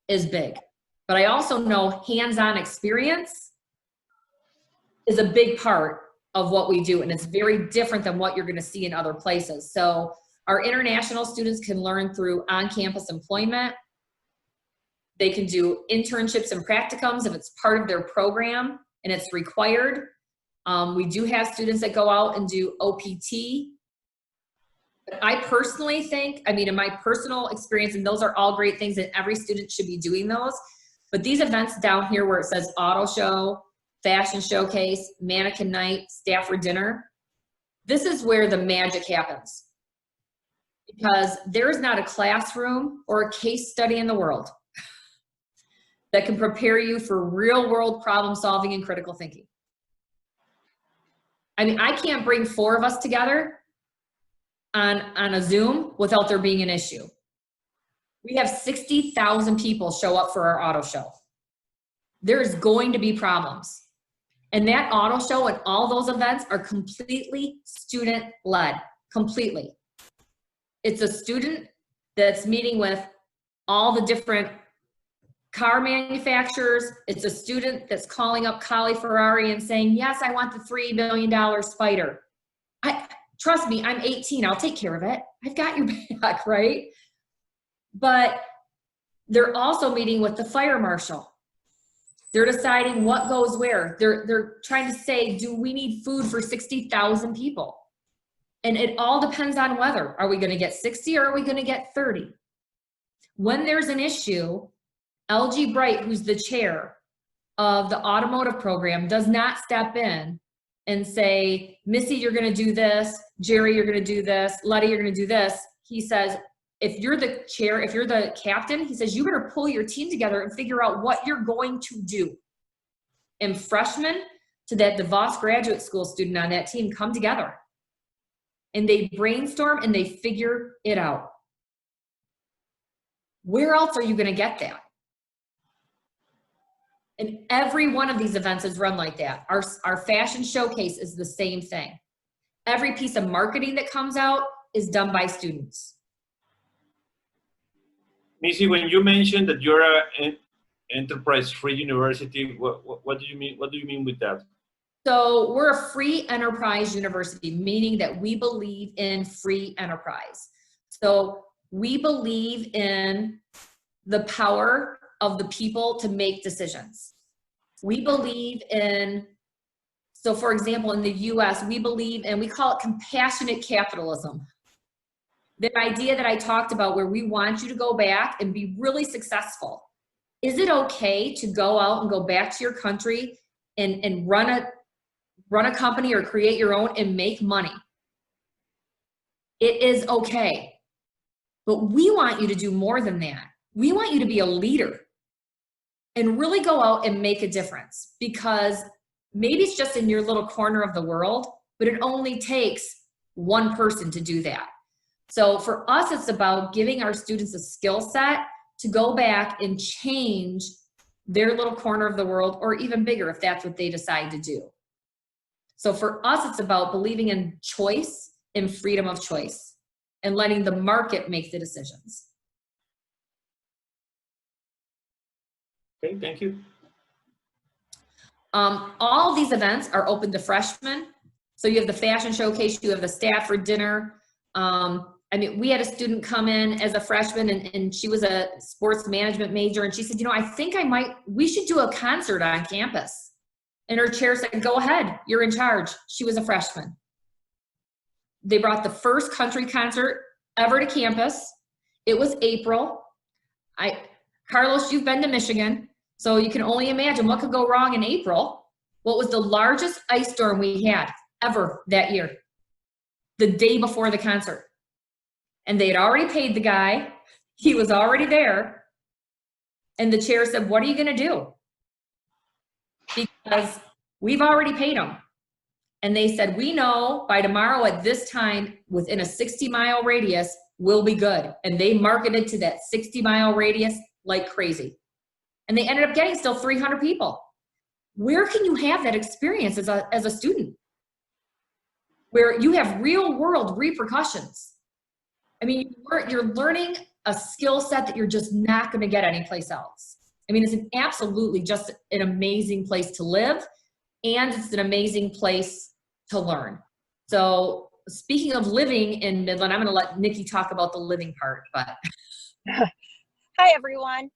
is big. But I also know hands-on experience is a big part of what we do, and it's very different than what you're going to see in other places. So our international students can learn through on-campus employment. They can do internships and practicums if it's part of their program and it's required. We do have students that go out and do OPT. But I personally think, I mean, in my personal experience, and those are all great things, and every student should be doing those. But these events down here where it says auto show, fashion showcase, mannequin night, Stafford dinner, this is where the magic happens. Because there is not a classroom or a case study in the world that can prepare you for real world problem solving and critical thinking. I mean, I can't bring 4 of us together on a Zoom without there being an issue. We have 60,000 people show up for our auto show. There's going to be problems. And that auto show and all those events are completely student-led, completely. It's a student that's meeting with all the different car manufacturers. It's a student that's calling up Collie Ferrari and saying, yes, I want the $3 billion spider. Trust me, I'm 18, I'll take care of it. I've got your back, right? But they're also meeting with the fire marshal. They're deciding what goes where. They're trying to say, do we need food for 60,000 people? And it all depends on weather. Are we gonna get 60 or are we gonna get 30? When there's an issue, LG Bright, who's the chair of the automotive program, does not step in and say, Missy, you're gonna do this, Jerry, you're gonna do this, Letty, you're gonna do this. He says, if you're the chair, if you're the captain, he says, you better pull your team together and figure out what you're going to do. And freshmen to that DeVos Graduate School student on that team come together. And they brainstorm and they figure it out. Where else are you gonna get that? And every one of these events is run like that. Our fashion showcase is the same thing. every piece of marketing that comes out is done by students. Missy, when you mentioned that you're an enterprise-free university, what do you mean? What do you mean with that? So we're a free enterprise university, meaning that we believe in free enterprise. So we believe in the power of the people to make decisions. We believe in, so for example, in the US, we believe, and we call it compassionate capitalism. The idea that I talked about where we want you to go back and be really successful. Is it okay to go out and go back to your country and run a company or create your own and make money? It is okay. But we want you to do more than that. We want you to be a leader and really go out and make a difference, because maybe it's just in your little corner of the world, but it only takes one person to do that. So for us, it's about giving our students a skill set to go back and change their little corner of the world, or even bigger if that's what they decide to do. So for us, it's about believing in choice and freedom of choice and letting the market make the decisions. Okay, thank you. All of these events are open to freshmen. So you have the fashion showcase, you have the Stafford dinner. I mean, we had a student come in as a freshman and she was a sports management major, and she said, you know, I think we should do a concert on campus. And her chair said, go ahead, you're in charge. She was a freshman. They brought the first country concert ever to campus. It was April. Carlos, you've been to Michigan, so you can only imagine what could go wrong in April. What was the largest ice storm we had ever that year, the day before the concert. And they had already paid the guy. He was already there. And the chair said, what are you gonna do? Because we've already paid him. And they said, we know by tomorrow at this time, within a 60-mile radius, we'll be good. And they marketed to that 60-mile radius like crazy. And they ended up getting still 300 people. Where can you have that experience as a student? Where you have real world repercussions. I mean, you're learning a skill set that you're just not gonna get anyplace else. I mean, it's absolutely just an amazing place to live, and it's an amazing place to learn. So speaking of living in Midland, I'm gonna let Nikki talk about the living part, but. Hi, everyone.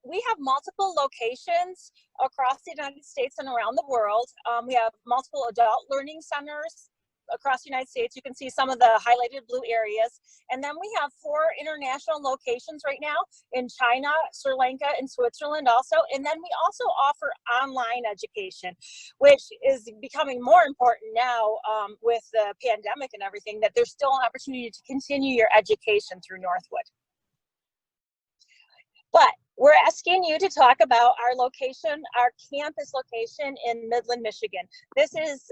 We have multiple locations across the United States and around the world. We have multiple adult learning centers across the United States. You can see some of the highlighted blue areas. And then we have 4 international locations right now in China, Sri Lanka, and Switzerland also. And then we also offer online education, which is becoming more important now with the pandemic and everything, that there's still an opportunity to continue your education through Northwood. But we're asking you to talk about our location, our campus location in Midland, Michigan. This is,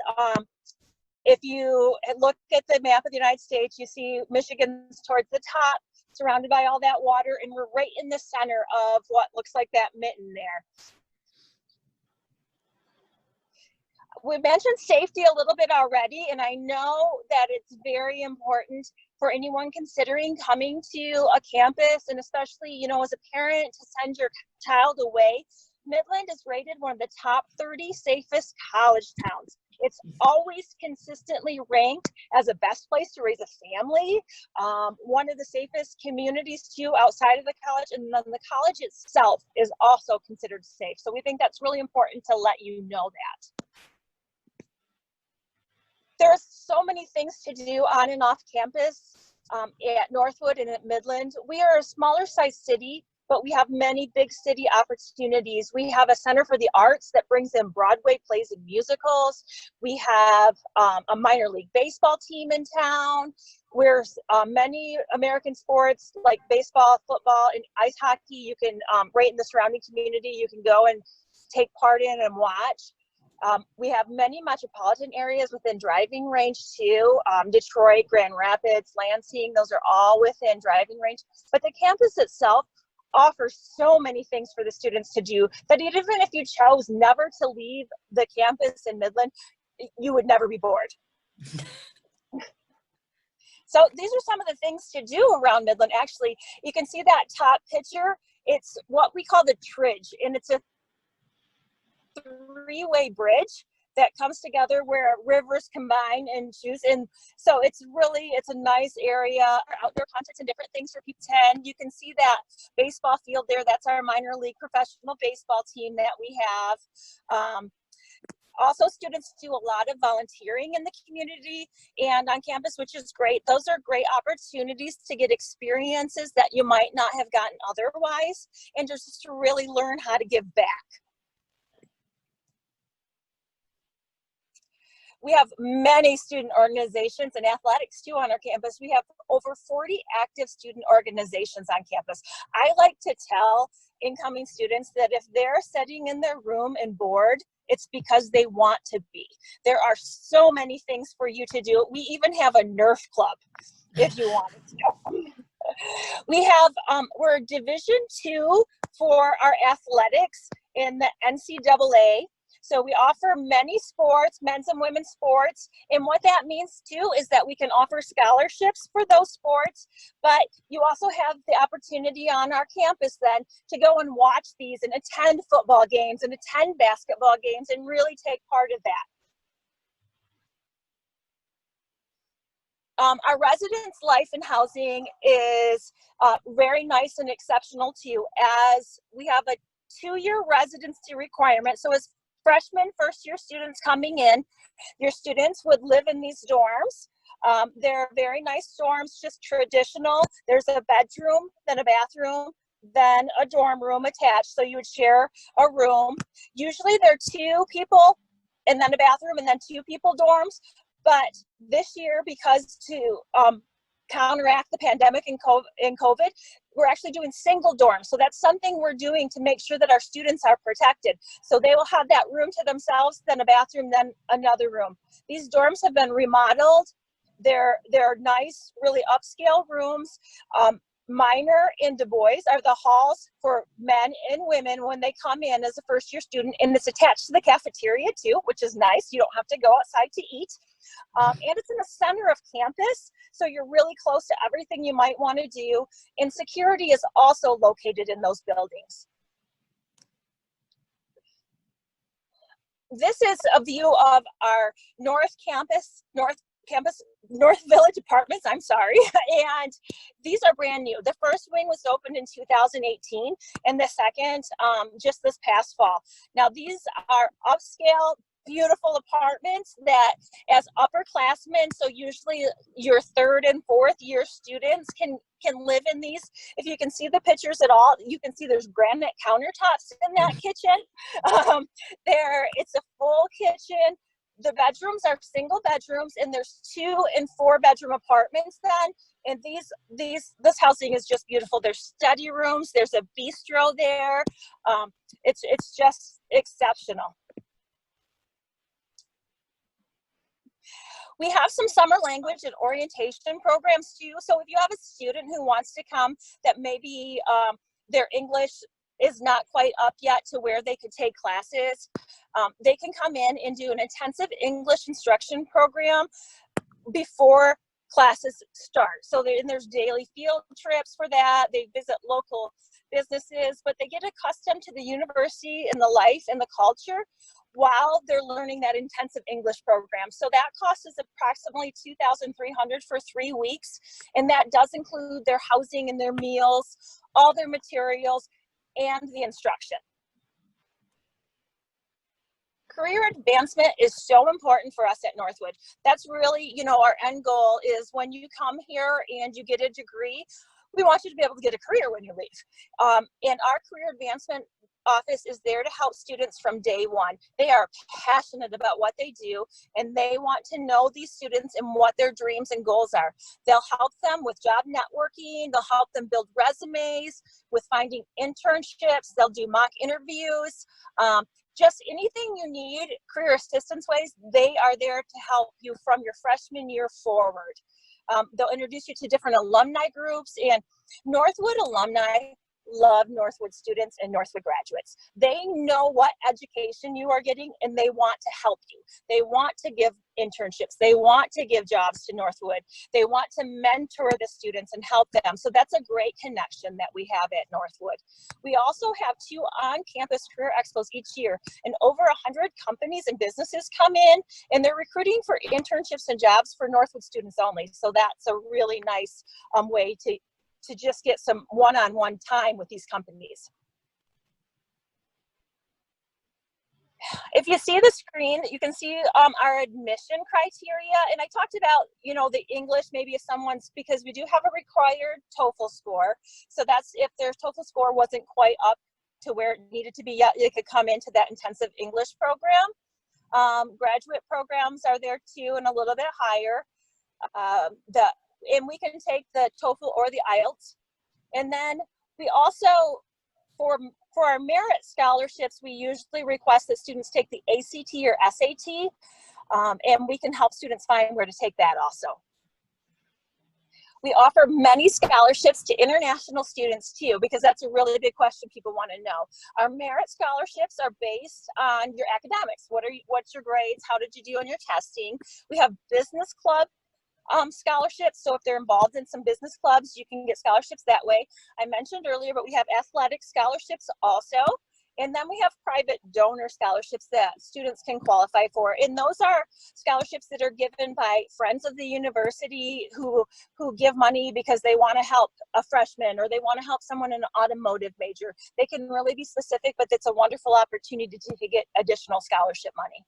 if you look at the map of the United States, you see Michigan's towards the top, surrounded by all that water, and we're right in the center of what looks like that mitten there. We mentioned safety a little bit already, and I know that it's very important for anyone considering coming to a campus, and especially, you know, as a parent, to send your child away. Midland is rated one of the top 30 safest college towns. It's always consistently ranked as the best place to raise a family, one of the safest communities too outside of the college, and then the college itself is also considered safe. So we think that's really important to let you know that. There's so many things to do on and off campus at Northwood and at Midland. We are a smaller size city, but we have many big city opportunities. We have a Center for the Arts that brings in Broadway plays and musicals. We have a minor league baseball team in town. There's many American sports like baseball, football, and ice hockey. You can, right in the surrounding community, you can go and take part in and watch. We have many metropolitan areas within driving range too. Detroit, Grand Rapids, Lansing, those are all within driving range. But the campus itself offers so many things for the students to do that even if you chose never to leave the campus in Midland, you would never be bored. So these are some of the things to do around Midland. Actually, you can see that top picture. It's what we call the Tridge, and it's a three-way bridge that comes together where rivers combine and juice. And so it's a nice area, outdoor concerts and different things for people to attend. You can see that baseball field there. That's our minor league professional baseball team that we have. Also, students do a lot of volunteering in the community and on campus, which is great. Those are great opportunities to get experiences that you might not have gotten otherwise, and just to really learn how to give back. We have many student organizations and athletics too on our campus. We have over 40 active student organizations on campus. I like to tell incoming students that if they're sitting in their room and bored, it's because they want to be. There are so many things for you to do. We even have a Nerf club if you wanted to. We have, we're Division II for our athletics in the NCAA. So we offer many sports, men's and women's sports. And what that means too is that we can offer scholarships for those sports, but you also have the opportunity on our campus then to go and watch these and attend football games and attend basketball games and really take part of that. Our residence life and housing is very nice and exceptional too, as we have a 2-year residency requirement. So as freshmen, first-year students coming in, your students would live in these dorms. They're very nice dorms, just traditional. There's a bedroom, then a bathroom, then a dorm room attached. So you would share a room. Usually there are 2 people and then a bathroom and then 2 people dorms. But this year, because to counteract the pandemic and COVID, we're actually doing single dorms. So that's something we're doing to make sure that our students are protected. So they will have that room to themselves, then a bathroom, then another room. These dorms have been remodeled. They're nice, really upscale rooms. Minor and Du Bois are the halls for men and women when they come in as a first-year student, and it's attached to the cafeteria too, which is nice. You don't have to go outside to eat. And it's in the center of campus, so you're really close to everything you might want to do. And security is also located in those buildings. This is a view of our North Village apartments, I'm sorry. And these are brand new. The first wing was opened in 2018 and the second just this past fall. Now these are upscale, beautiful apartments that as upperclassmen, so usually your 3rd and 4th year students can live in these. If you can see the pictures at all, you can see there's granite countertops in that kitchen. It's a full kitchen. The bedrooms are single bedrooms, and there's 2 and 4 bedroom apartments then. And this housing is just beautiful. There's study rooms, there's a bistro there. It's just exceptional. We have some summer language and orientation programs too. So if you have a student who wants to come that maybe their English is not quite up yet to where they could take classes, they can come in and do an intensive English instruction program before classes start. So there's daily field trips for that. They visit local businesses, but they get accustomed to the university and the life and the culture while they're learning that intensive English program. So that cost is approximately $2,300 for 3 weeks. And that does include their housing and their meals, all their materials, and the instruction. Career advancement is so important for us at Northwood. That's really, our end goal is when you come here and you get a degree, we want you to be able to get a career when you leave. And our career advancement office is there to help students from day one. They are passionate about what they do, and they want to know these students and what their dreams and goals are. They'll help them with job networking. They'll help them build resumes, with finding internships. They'll do mock interviews. Just anything you need, career assistance ways, they are there to help you from your freshman year forward. They'll introduce you to different alumni groups, and Northwood alumni love Northwood students and Northwood graduates. They know what education you are getting, and they want to help you. They want to give internships. They want to give jobs to Northwood. They want to mentor the students and help them. So that's a great connection that we have at Northwood. We also have 2 on-campus career expos each year, and over 100 companies and businesses come in, and they're recruiting for internships and jobs for Northwood students only. So that's a really nice way to just get some one-on-one time with these companies. If you see the screen, you can see our admission criteria. And I talked about, you know, the English, maybe if someone's, because we do have a required TOEFL score. So that's if their TOEFL score wasn't quite up to where it needed to be yet, they could come into that intensive English program. Graduate programs are there too, and a little bit higher. And we can take the TOEFL or the IELTS. And then we also, for our merit scholarships, we usually request that students take the ACT or SAT, and we can help students find where to take that also. We offer many scholarships to international students too, because that's a really big question people want to know. Our merit scholarships are based on your academics. What's your grades? How did you do on your testing? We have business club scholarships. So if they're involved in some business clubs, you can get scholarships that way. I mentioned earlier, but we have athletic scholarships also. And then we have private donor scholarships that students can qualify for. And those are scholarships that are given by friends of the university who give money because they want to help a freshman or they want to help someone in an automotive major. They can really be specific, but it's a wonderful opportunity to get additional scholarship money.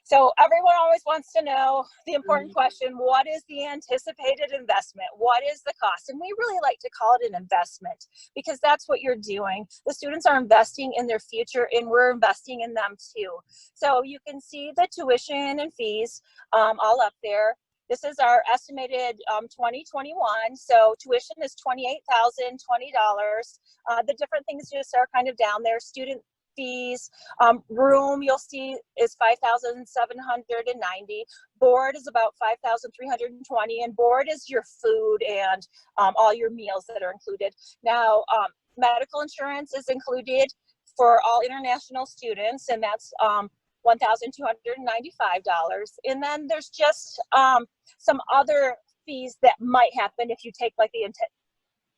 So everyone always wants to know the important question, what is the anticipated investment? What is the cost? And we really like to call it an investment because that's what you're doing. The students are investing in their future and we're investing in them too. So you can see the tuition and fees all up there. This is our estimated 2021. So tuition is $28,020. The different things just are kind of down there. Student fees, room you'll see is $5,790. Board is about $5,320, and board is your food and all your meals that are included. Now, medical insurance is included for all international students, and that's $1,295. And then there's just some other fees that might happen if you take like the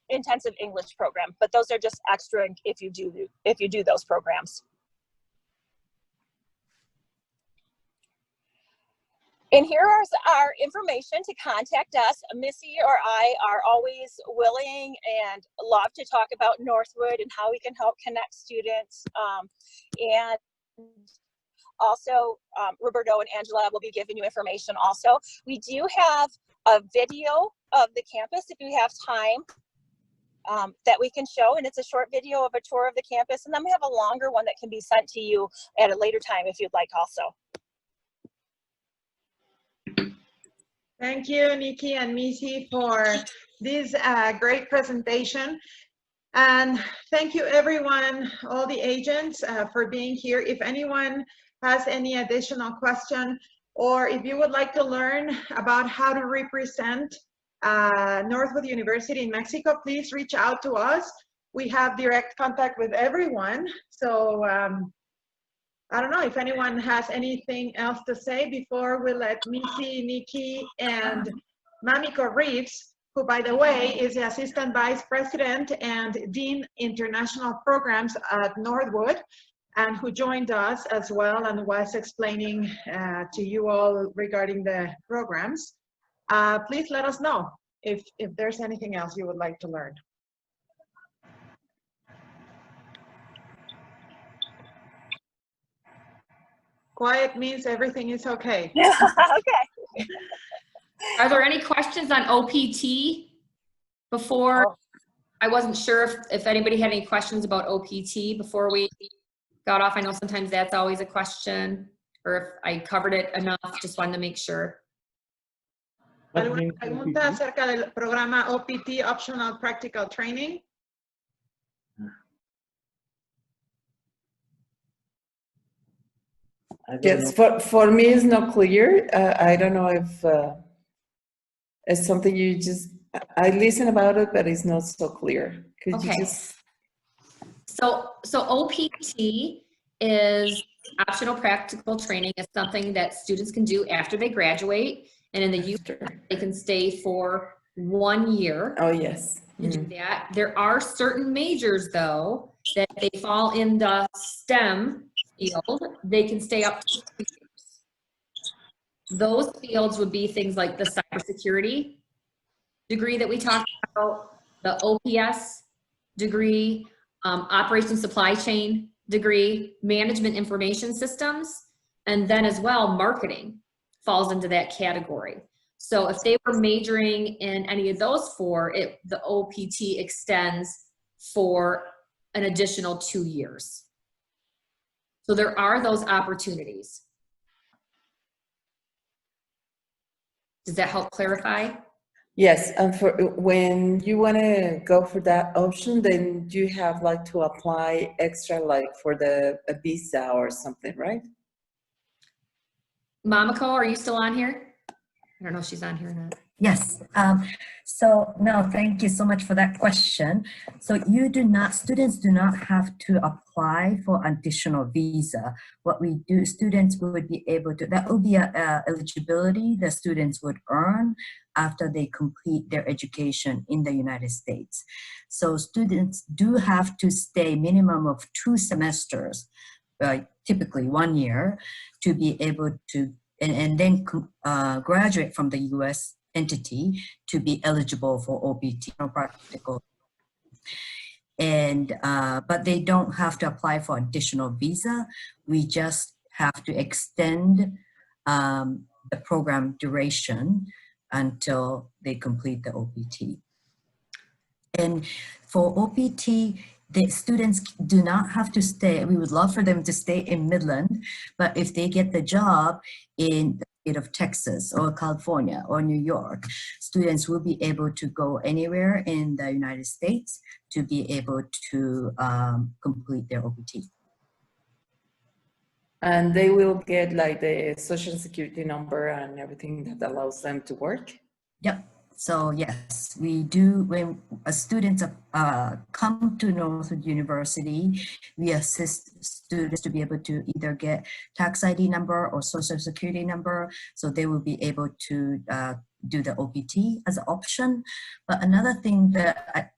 intensive English program, but those are just extra if you do those programs. And here's our information to contact us. Missy or I are always willing and love to talk about Northwood and how we can help connect students. And also, Roberto and Angela will be giving you information also. We do have a video of the campus if you have time. That we can show, and it's a short video of a tour of the campus, and then we have a longer one that can be sent to you at a later time if you'd like also. Thank you, Nikki and Missy, for this great presentation. And thank you everyone, all the agents for being here. If anyone has any additional question, or if you would like to learn about how to represent Northwood University in Mexico, please reach out to us. We have direct contact with everyone. So I don't know if anyone has anything else to say before we let Missy, Nikki, and Mamiko Reeves, who by the way is the Assistant Vice President and Dean International Programs at Northwood, and who joined us as well and was explaining to you all regarding the programs. Please let us know if there's anything else you would like to learn. Quiet means everything is okay. Okay. Are there any questions on OPT before? I wasn't sure if anybody had any questions about OPT before we got off. I know sometimes that's always a question, or if I covered it enough, just wanted to make sure. ¿Alguna pregunta acerca del programa OPT, Optional Practical Training? Yes, for me it's not clear. I don't know if It's something you just, I listen about it, but it's not so clear. Could you Okay. just? So OPT is optional practical training. It's something that students can do after they graduate. And in the U.S., they can stay for 1 year. Oh, yes. To do that. There are certain majors, though, that they fall in the STEM field. They can stay up to 2 years. Those fields would be things like the cybersecurity degree that we talked about, the OPS degree, operation supply chain degree, management information systems, and then as well, marketing falls into that category. So if they were majoring in any of those four, the OPT extends for an additional 2 years. So there are those opportunities. Does that help clarify? Yes, and for when you want to go for that option, then you have like to apply extra, like for a visa or something, right? Mamako, are you still on here? I don't know if she's on here or not. Yes. So no, thank you so much for that question. So students do not have to apply for additional visa. What we do, students would be able to, that will be a eligibility the students would earn after they complete their education in the United States. So students do have to stay minimum of 2 semesters, typically 1 year, to be able to, and then graduate from the US entity to be eligible for OPT or practical. And but they don't have to apply for additional visa. We just have to extend the program duration until they complete the OPT. And for OPT, the students do not have to stay. We would love for them to stay in Midland, but if they get the job in the state of Texas or California or New York, students will be able to go anywhere in the United States to be able to complete their OPT. And they will get like the social security number and everything that allows them to work? Yep. So yes, we do. When students come to Northwood University, we assist students to be able to either get tax ID number or social security number, so they will be able to do the OPT as an option. But another thing that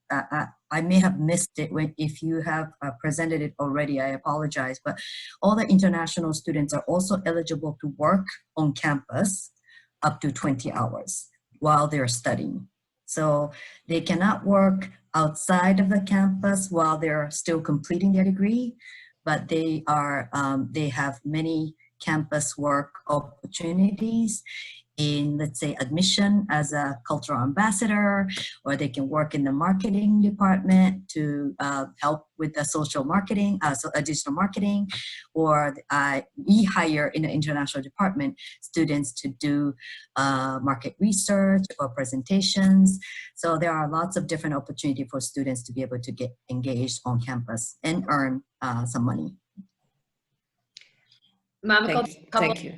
I may have missed it if you have presented it already, I apologize, but all the international students are also eligible to work on campus up to 20 hours. While they're studying. So they cannot work outside of the campus while they're still completing their degree, but they have many campus work opportunities in, let's say, admission as a cultural ambassador, or they can work in the marketing department to help with the social marketing, digital marketing, or we hire in the international department students to do market research or presentations. So there are lots of different opportunities for students to be able to get engaged on campus and earn some money. Mamako, thank you.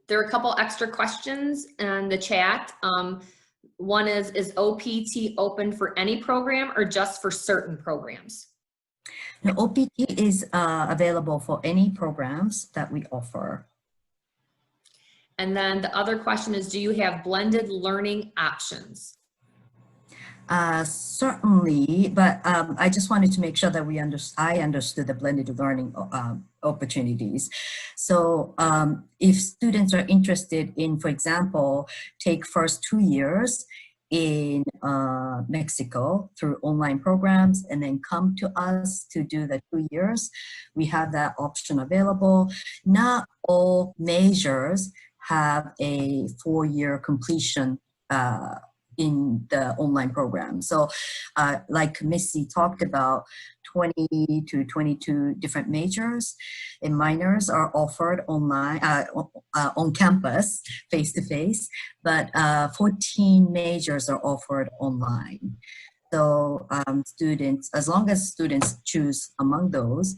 There are a couple extra questions in the chat. One is OPT open for any program or just for certain programs? The OPT is available for any programs that we offer. And then the other question is, do you have blended learning options? Certainly, but I just wanted to make sure that I understood the blended learning opportunities. So if students are interested in, for example, take first 2 years in Mexico through online programs and then come to us to do the 2 years, we have that option available. Not all majors have a 4-year completion in the online program. So like Missy talked about, 20 to 22 different majors and minors are offered online, on campus, face-to-face, but 14 majors are offered online. So students, as long as students choose among those,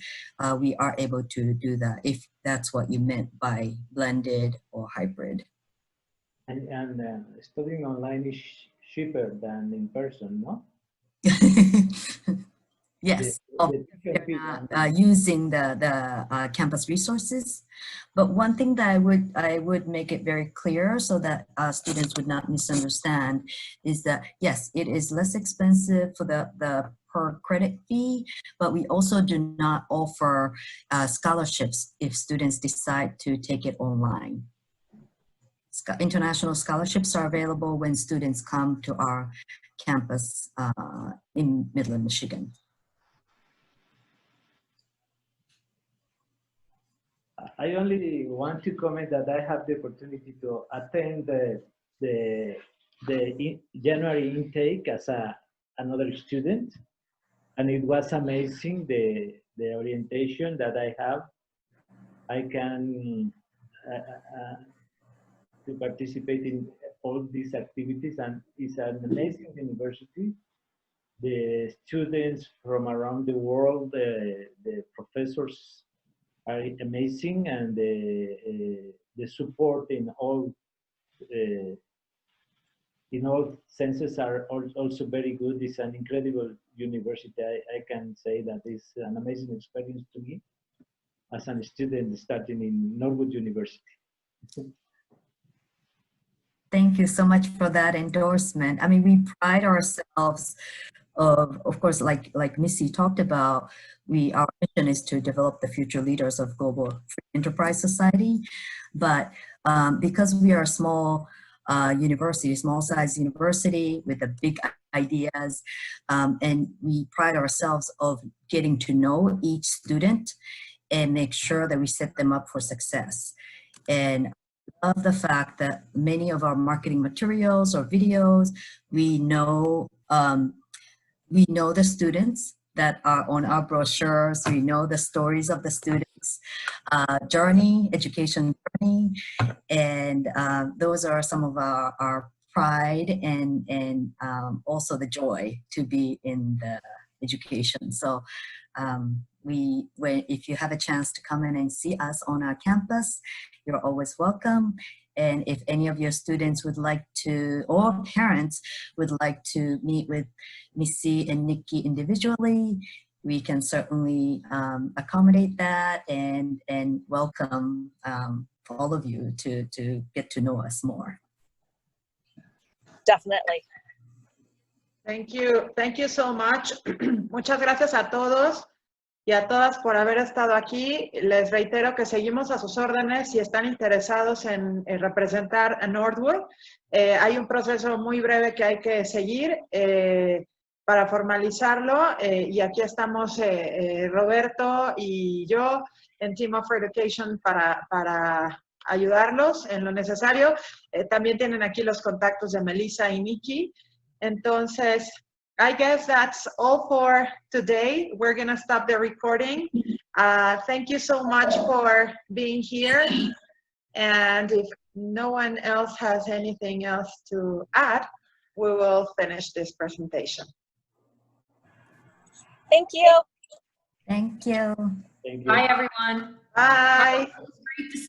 we are able to do that, if that's what you meant by blended or hybrid. And studying online is cheaper than in person, no? Yes, The tuition they're fee not using the campus resources. But one thing that I would make it very clear so that students would not misunderstand is that yes, it is less expensive for the per credit fee, but we also do not offer scholarships if students decide to take it online. International scholarships are available when students come to our campus in Midland, Michigan. I only want to comment that I have the opportunity to attend the January intake as another student, and it was amazing the orientation that I have. I can to participate in all these activities, and it's an amazing university. The students from around the world, the professors are amazing, and the support in all senses are also very good. It's an incredible university. I can say that it's an amazing experience to me as a student starting in Northwood University. Thank you so much for that endorsement. I mean, we pride ourselves of course, like Missy talked about, our mission is to develop the future leaders of global free enterprise society. But because we are a small university, small size university with the big ideas, and we pride ourselves of getting to know each student and make sure that we set them up for success. And I love the fact that many of our marketing materials or videos, we know the students that are on our brochures. We know the stories of the students' education journey, and those are some of our pride and also the joy to be in the education. So if you have a chance to come in and see us on our campus, you're always welcome. And if any of your students would like to, or parents would like to meet with Missy and Nikki individually, we can certainly accommodate that and welcome all of you to get to know us more. Definitely. Thank you. Thank you so much. Muchas gracias a todos y a todas por haber estado aquí. Les reitero que seguimos a sus órdenes si están interesados en representar a Northwood. Hay un proceso muy breve que hay que seguir para formalizarlo y aquí estamos Roberto y yo en Team of Education para ayudarlos en lo necesario. También tienen aquí los contactos de Melissa y Nikki. Entonces, I guess that's all for today. We're going to stop the recording. Thank you so much for being here. And if no one else has anything else to add, we will finish this presentation. Thank you. Thank you. Thank you. Bye, everyone. Bye. It was great to